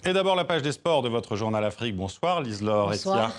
Et d'abord, la page des sports de votre journal Afrique. Bonsoir, Lise-Laure Bonsoir. Etia.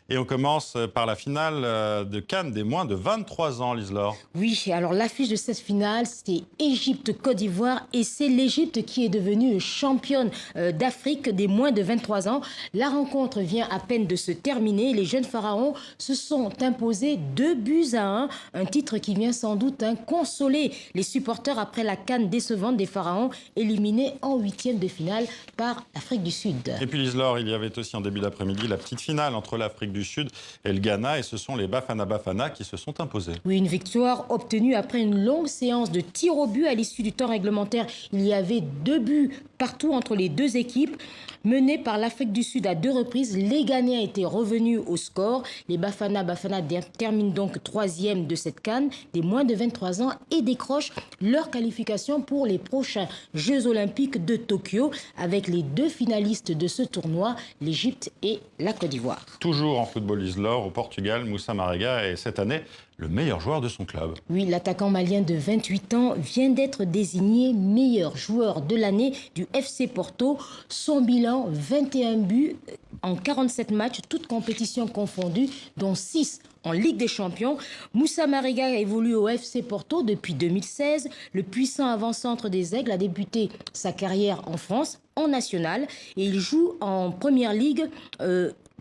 Et on commence par la finale de CAN des moins de 23 ans, Lise-Laure. Oui, alors l'affiche de cette finale, c'est Égypte-Côte d'Ivoire et c'est l'Égypte qui est devenue championne d'Afrique des moins de 23 ans. La rencontre vient à peine de se terminer. Les jeunes pharaons se sont imposés 2 buts à 1. Un titre qui vient sans doute consoler les supporters après la CAN décevante des pharaons éliminés en huitième de finale par l'Afrique du Sud. Et puis Lise-Laure, il y avait aussi en début d'après-midi la petite finale entre l'Afrique du Sud et le Ghana. Et ce sont les Bafana Bafana qui se sont imposés. Oui, une victoire obtenue après une longue séance de tirs au but à l'issue du temps réglementaire. Il y avait 2 buts partout entre les deux équipes. Menées par l'Afrique du Sud à 2 reprises, les Ghanéens étaient revenus au score. Les Bafana Bafana terminent donc troisième de cette CAN des moins de 23 ans et décrochent leur qualification pour les prochains Jeux Olympiques de Tokyo avec les 2 finalistes de ce tournoi, l'Égypte et la Côte d'Ivoire. Toujours en football, Lise-Laure, au Portugal, Moussa Marega est cette année le meilleur joueur de son club. Oui, l'attaquant malien de 28 ans vient d'être désigné meilleur joueur de l'année du FC Porto. Son bilan, 21 buts en 47 matchs, toutes compétitions confondues, dont 6 en Ligue des Champions. Moussa Marega évolue au FC Porto depuis 2016. Le puissant avant-centre des Aigles a débuté sa carrière en France, en national, et il joue en Première Ligue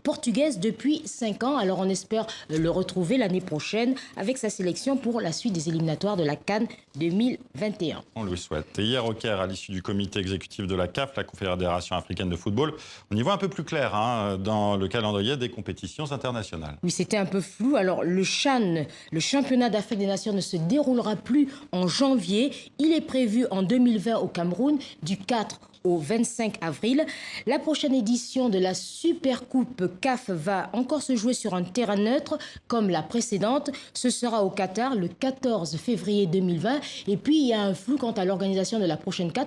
portugaise depuis 5 ans. Alors on espère le retrouver l'année prochaine avec sa sélection pour la suite des éliminatoires de la CAN 2021. On le souhaite. Et hier au Caire, à l'issue du comité exécutif de la CAF, la Confédération africaine de football, on y voit un peu plus clair dans le calendrier des compétitions internationales. Oui, c'était un peu flou. Alors le CHAN, le championnat d'Afrique des Nations, ne se déroulera plus en janvier. Il est prévu en 2020 au Cameroun du 4 au 25 avril. La prochaine édition de la Supercoupe CAF va encore se jouer sur un terrain neutre comme la précédente. Ce sera au Qatar le 14 février 2020. Et puis, il y a un flou quant à l'organisation de la prochaine CAN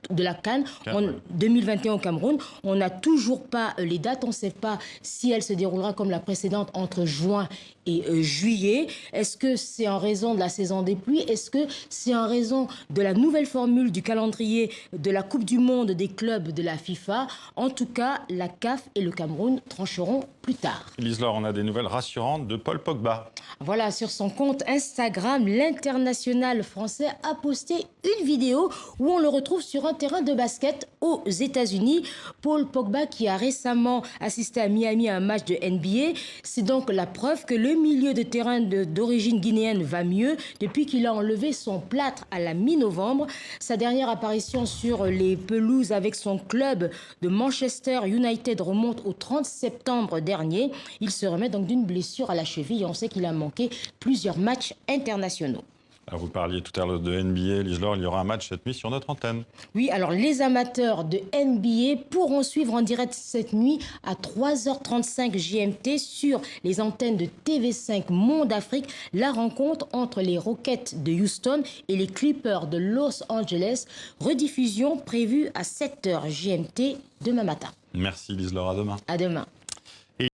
2021 au Cameroun. On n'a toujours pas les dates. On ne sait pas si elle se déroulera comme la précédente entre juin et juillet. Est-ce que c'est en raison de la saison des pluies? Est-ce que c'est en raison de la nouvelle formule du calendrier de la Coupe du Monde des clubs de la FIFA? En tout cas, la CAF et le Cameroun trancheront plus tard. Lise-Laure, on a des nouvelles rassurantes de Paul Pogba. Voilà, sur son compte Instagram, l'international français a posté une vidéo où on le retrouve sur un terrain de basket aux États-Unis. Paul Pogba, qui a récemment assisté à Miami à un match de NBA, c'est donc la preuve que le milieu de terrain d'origine guinéenne va mieux depuis qu'il a enlevé son plâtre à la mi-novembre. Sa dernière apparition sur les pelouses avec son club de Manchester United remonte au 30 septembre dernier. Il se remet donc d'une blessure à la cheville. On sait qu'il a manqué plusieurs matchs internationaux. Alors vous parliez tout à l'heure de NBA, Lise-Laure, il y aura un match cette nuit sur notre antenne. Oui, alors les amateurs de NBA pourront suivre en direct cette nuit à 3h35 GMT sur les antennes de TV5 Monde Afrique la rencontre entre les Rockets de Houston et les Clippers de Los Angeles. Rediffusion prévue à 7h GMT demain matin. Merci Lise-Laure, à demain. À demain.